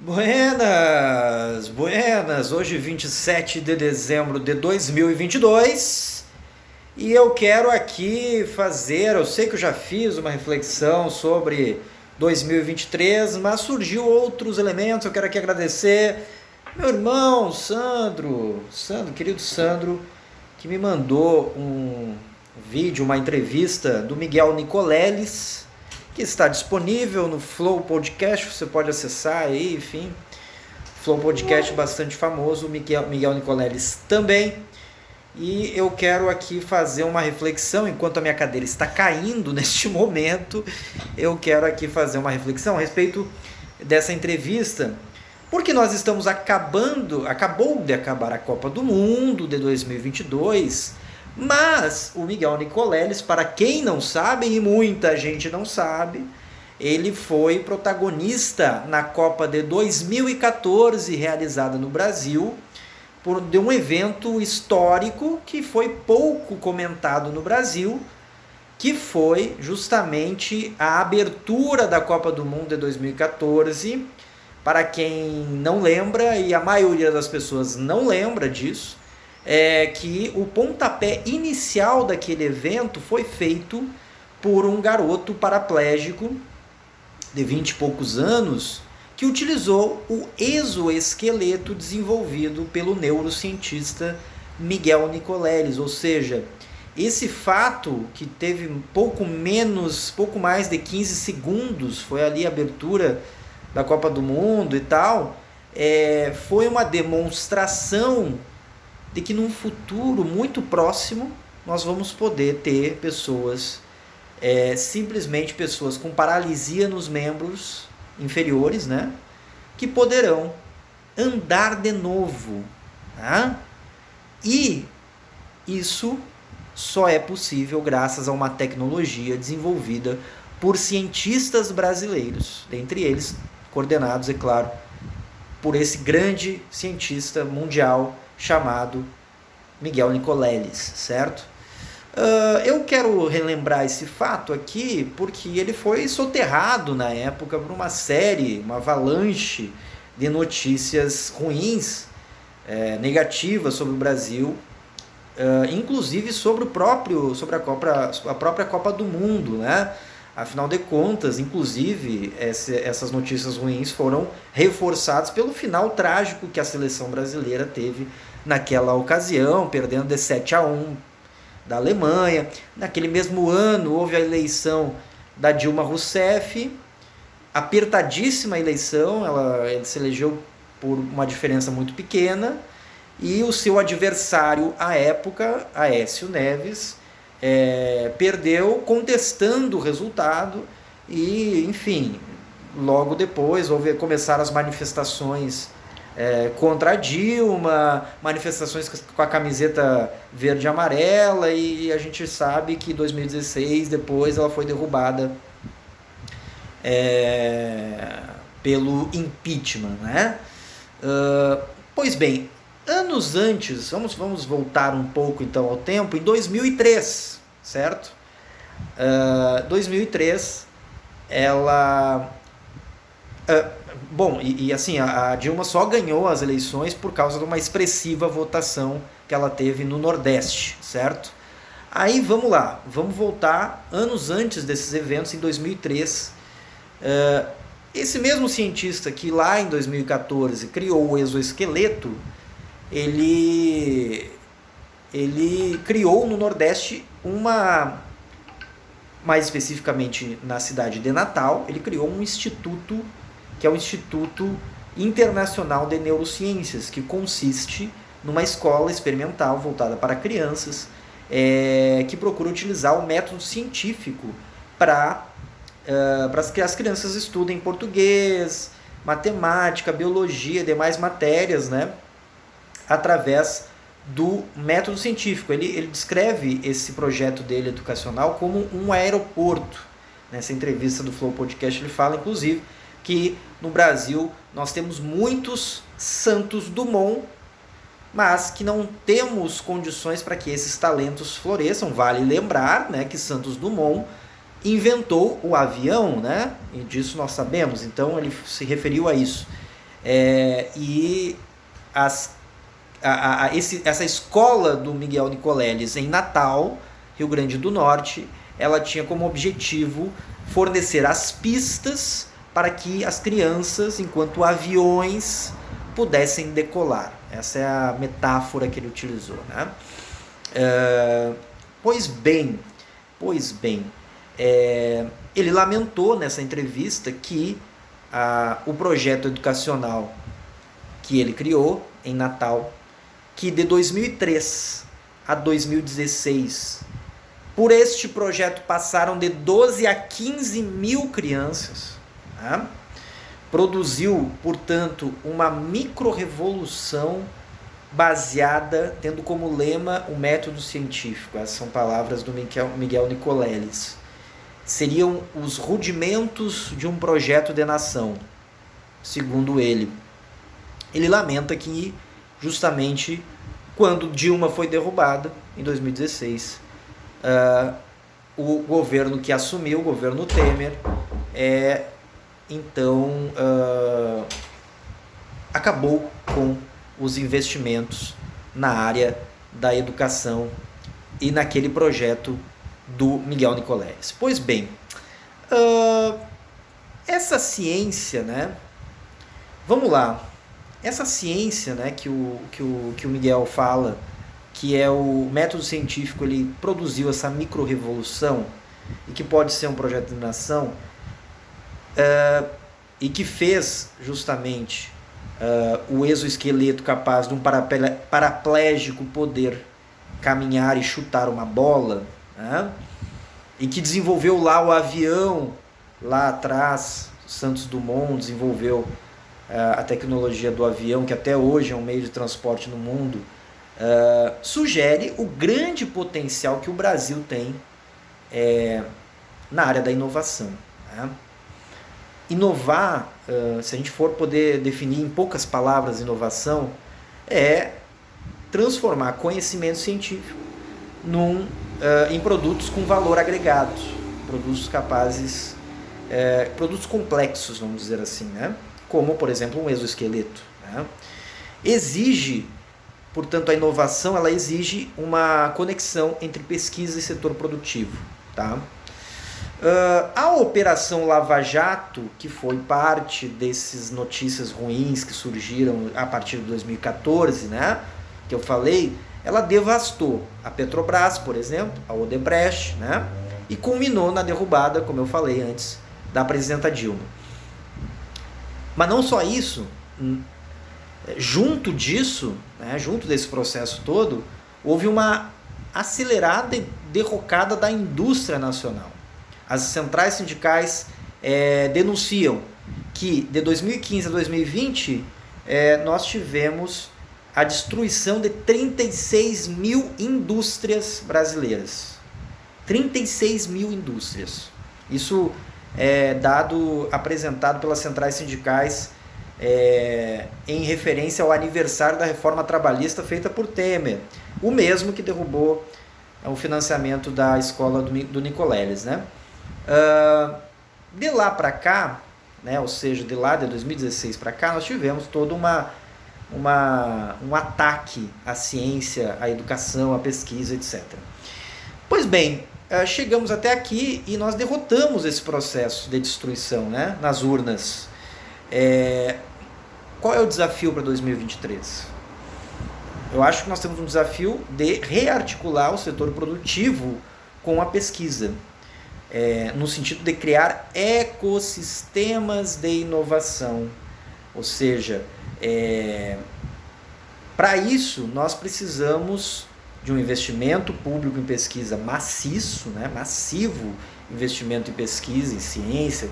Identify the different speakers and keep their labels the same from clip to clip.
Speaker 1: Buenas, buenas. Hoje 27 de dezembro de 2022 e eu quero aqui eu sei que eu já fiz uma reflexão sobre 2023, mas surgiu outros elementos. Eu quero aqui agradecer meu irmão querido Sandro, que me mandou um vídeo, uma entrevista do Miguel Nicoleles, que está disponível no Flow Podcast. Você pode acessar aí, enfim. Flow Podcast bastante famoso, Miguel Nicoleles também. E eu quero aqui fazer uma reflexão, enquanto a minha cadeira está caindo neste momento, eu quero aqui fazer uma reflexão a respeito dessa entrevista, porque nós estamos acabou de acabar a Copa do Mundo de 2022, mas o Miguel Nicoleles, para quem não sabe, e muita gente não sabe, ele foi protagonista na Copa de 2014, realizada no Brasil, de um evento histórico que foi pouco comentado no Brasil, que foi justamente a abertura da Copa do Mundo de 2014. Para quem não lembra, e a maioria das pessoas não lembra disso, é que o pontapé inicial daquele evento foi feito por um garoto paraplégico de 20 e poucos anos, que utilizou o exoesqueleto desenvolvido pelo neurocientista Miguel Nicoleles. Ou seja, esse fato, que teve pouco mais de 15 segundos, foi ali a abertura da Copa do Mundo e tal, foi uma demonstração de que num futuro muito próximo nós vamos poder ter pessoas, simplesmente pessoas com paralisia nos membros inferiores, né, que poderão andar de novo, tá? E isso só é possível graças a uma tecnologia desenvolvida por cientistas brasileiros, dentre eles coordenados, é claro, por esse grande cientista mundial chamado Miguel Nicoleles, certo? Eu quero relembrar esse fato aqui porque ele foi soterrado na época por uma avalanche de notícias ruins, negativas sobre o Brasil, inclusive sobre a própria Copa do Mundo, né? Afinal de contas, inclusive, essas notícias ruins foram reforçadas pelo final trágico que a seleção brasileira teve naquela ocasião, perdendo de 7-1 da Alemanha. Naquele mesmo ano houve a eleição da Dilma Rousseff, apertadíssima eleição, ele se elegeu por uma diferença muito pequena, e o seu adversário à época, Aécio Neves, perdeu contestando o resultado. E, enfim, logo depois começaram as manifestações contra a Dilma, manifestações com a camiseta verde e amarela, e a gente sabe que em 2016 depois ela foi derrubada pelo impeachment, né? Pois bem, anos antes, vamos voltar um pouco então ao tempo, em 2003, certo? 2003, ela... assim, a Dilma só ganhou as eleições por causa de uma expressiva votação que ela teve no Nordeste, certo? Aí vamos lá, vamos voltar anos antes desses eventos, em 2003. Esse mesmo cientista que lá em 2014 criou o exoesqueleto, ele criou no Nordeste mais especificamente na cidade de Natal, ele criou um instituto, que é o Instituto Internacional de Neurociências, que consiste numa escola experimental voltada para crianças, que procura utilizar o método científico para que as crianças estudem português, matemática, biologia, demais matérias, né, através do método científico. Ele descreve esse projeto dele educacional como um aeroporto. Nessa entrevista do Flow Podcast ele fala, inclusive, que no Brasil nós temos muitos Santos Dumont, mas que não temos condições para que esses talentos floresçam. Vale lembrar, né, que Santos Dumont inventou o avião, né? E disso nós sabemos, então ele se referiu a isso. E essa escola do Miguel Nicoleles em Natal, Rio Grande do Norte, ela tinha como objetivo fornecer as pistas para que as crianças, enquanto aviões, pudessem decolar. Essa é a metáfora que ele utilizou, né? Pois bem, ele lamentou nessa entrevista que o projeto educacional que ele criou em Natal, que de 2003 a 2016, por este projeto passaram de 12 a 15 mil crianças, né? Produziu, portanto, uma micro-revolução baseada, tendo como lema o método científico. Essas são palavras do Miguel Nicoleles. Seriam os rudimentos de um projeto de nação, segundo ele. Ele lamenta que, justamente, quando Dilma foi derrubada, em 2016, o governo que assumiu, o governo Temer, então acabou com os investimentos na área da educação e naquele projeto do Miguel Nicoleles. Pois bem, essa ciência, né? Vamos lá. Essa ciência, né, que o Miguel fala, que é o método científico, ele produziu essa micro-revolução e que pode ser um projeto de nação, e que fez justamente o exoesqueleto capaz de um paraplégico poder caminhar e chutar uma bola, né? E que desenvolveu lá o avião, lá atrás, Santos Dumont desenvolveu a tecnologia do avião, que até hoje é um meio de transporte no mundo, sugere o grande potencial que o Brasil tem na área da inovação, né? Inovar, se a gente for poder definir em poucas palavras inovação, é transformar conhecimento científico em produtos com valor agregado, produtos capazes, produtos complexos, vamos dizer assim, né? Como, por exemplo, um exoesqueleto, né? Portanto, a inovação ela exige uma conexão entre pesquisa e setor produtivo, tá? A Operação Lava Jato, que foi parte dessas notícias ruins que surgiram a partir de 2014, né, que eu falei, ela devastou a Petrobras, por exemplo, a Odebrecht, né, e culminou na derrubada, como eu falei antes, da presidenta Dilma. Mas não só isso, junto disso, né, junto desse processo todo, houve uma acelerada derrocada da indústria nacional. As centrais sindicais denunciam que de 2015 a 2020 nós tivemos a destruição de 36 mil indústrias brasileiras. 36 mil indústrias. Isso é dado apresentado pelas centrais sindicais em referência ao aniversário da reforma trabalhista feita por Temer, o mesmo que derrubou o financiamento da escola do Nicoleles, né? De lá para cá, né, ou seja, de lá de 2016 para cá, nós tivemos todo um ataque à ciência, à educação, à pesquisa, etc. Pois bem, chegamos até aqui e nós derrotamos esse processo de destruição, né, nas urnas. Qual é o desafio para 2023? Eu acho que nós temos um desafio de rearticular o setor produtivo com a pesquisa. No sentido de criar ecossistemas de inovação. Ou seja, para isso nós precisamos de um investimento público em pesquisa maciço, né, massivo investimento em pesquisa, em ciência,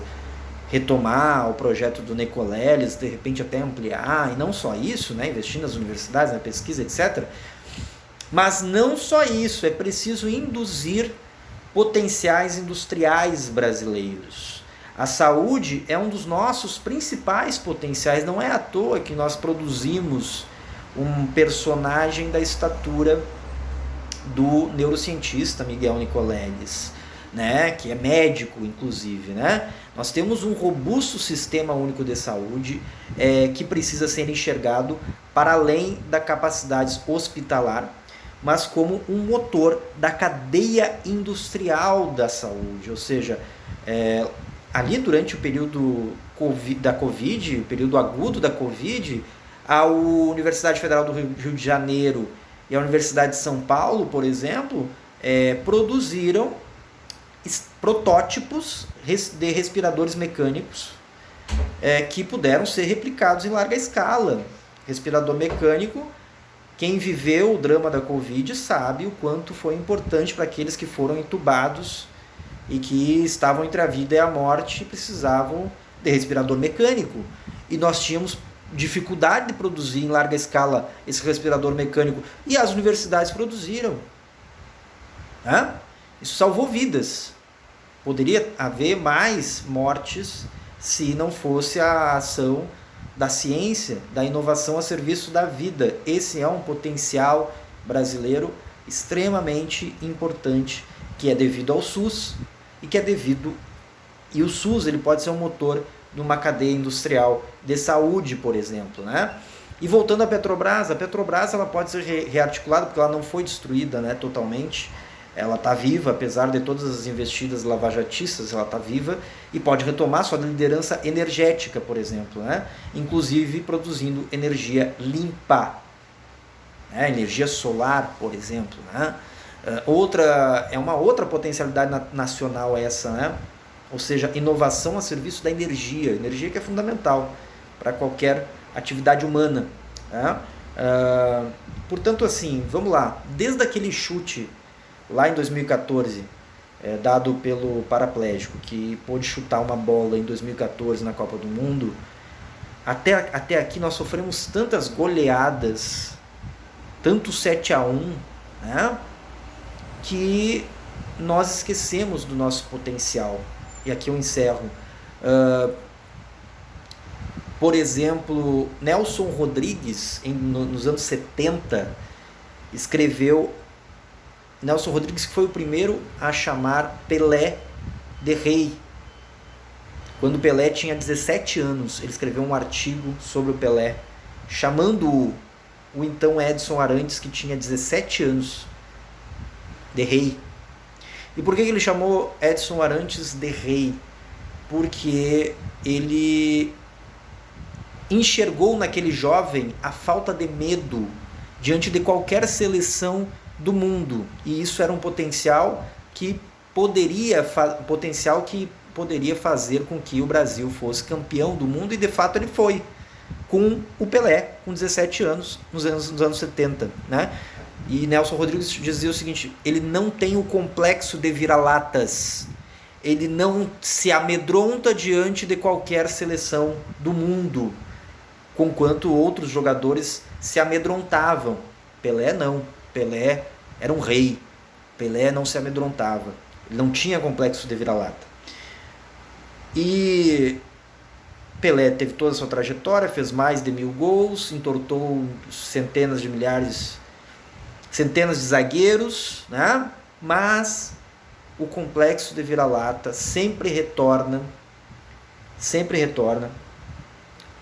Speaker 1: retomar o projeto do Nicoleles, de repente até ampliar, e não só isso, né, investir nas universidades, na pesquisa, etc. Mas não só isso, é preciso induzir potenciais industriais brasileiros. A saúde é um dos nossos principais potenciais, não é à toa que nós produzimos um personagem da estatura do neurocientista Miguel Nicoleles. né, que é médico, inclusive, né? Nós temos um robusto sistema único de saúde que precisa ser enxergado para além da capacidade hospitalar, mas como um motor da cadeia industrial da saúde, ou seja, ali durante o período da Covid, o período agudo da Covid, a Universidade Federal do Rio de Janeiro e a Universidade de São Paulo, por exemplo, produziram protótipos de respiradores mecânicos que puderam ser replicados em larga escala. Respirador mecânico, quem viveu o drama da Covid sabe o quanto foi importante para aqueles que foram entubados e que estavam entre a vida e a morte e precisavam de respirador mecânico. E nós tínhamos dificuldade de produzir em larga escala esse respirador mecânico e as universidades produziram. Isso salvou vidas. Poderia haver mais mortes se não fosse a ação da ciência, da inovação a serviço da vida. Esse é um potencial brasileiro extremamente importante, que é devido ao SUS e o SUS ele pode ser um motor de uma cadeia industrial de saúde, por exemplo, né? E voltando à Petrobras, ela pode ser rearticulada porque ela não foi destruída, né, totalmente. Ela está viva, apesar de todas as investidas lavajatistas, ela está viva e pode retomar sua liderança energética, por exemplo, né? Inclusive produzindo energia limpa, né? Energia solar, por exemplo, né? Uma outra potencialidade nacional essa, né? Ou seja, inovação a serviço da energia que é fundamental para qualquer atividade humana, né? Portanto, assim, vamos lá, desde aquele chute lá em 2014, dado pelo paraplégico, que pôde chutar uma bola em 2014 na Copa do Mundo, até aqui nós sofremos tantas goleadas, tanto 7-1, né, que nós esquecemos do nosso potencial. E aqui eu encerro. Por exemplo, Nelson Rodrigues, nos anos 70, escreveu... Nelson Rodrigues que foi o primeiro a chamar Pelé de rei. Quando Pelé tinha 17 anos, ele escreveu um artigo sobre o Pelé, chamando o então Edson Arantes, que tinha 17 anos, de rei. E por que ele chamou Edson Arantes de rei? Porque ele enxergou naquele jovem a falta de medo diante de qualquer seleção do mundo, e isso era um potencial que poderia fazer com que o Brasil fosse campeão do mundo, e de fato ele foi, com o Pelé, com 17 anos, nos anos 70, né? E Nelson Rodrigues dizia o seguinte: ele não tem o complexo de vira-latas, ele não se amedronta diante de qualquer seleção do mundo, conquanto outros jogadores se amedrontavam. Pelé não. Pelé era um rei. Pelé não se amedrontava. Ele não tinha complexo de vira-lata. E Pelé teve toda a sua trajetória, fez mais de 1000 gols, entortou centenas de zagueiros, né? Mas o complexo de vira-lata sempre retorna.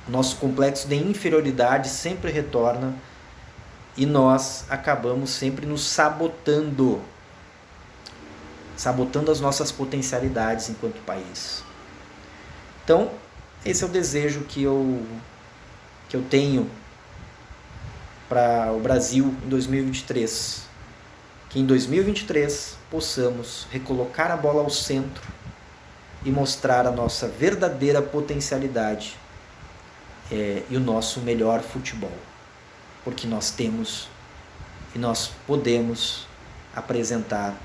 Speaker 1: Nosso complexo de inferioridade sempre retorna. E nós acabamos sempre nos sabotando as nossas potencialidades enquanto país. Então, esse é o desejo que eu tenho para o Brasil em 2023. Que em 2023 possamos recolocar a bola ao centro e mostrar a nossa verdadeira potencialidade e o nosso melhor futebol. Porque nós temos e nós podemos apresentar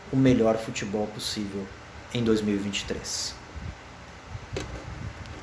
Speaker 1: o melhor futebol possível em 2023.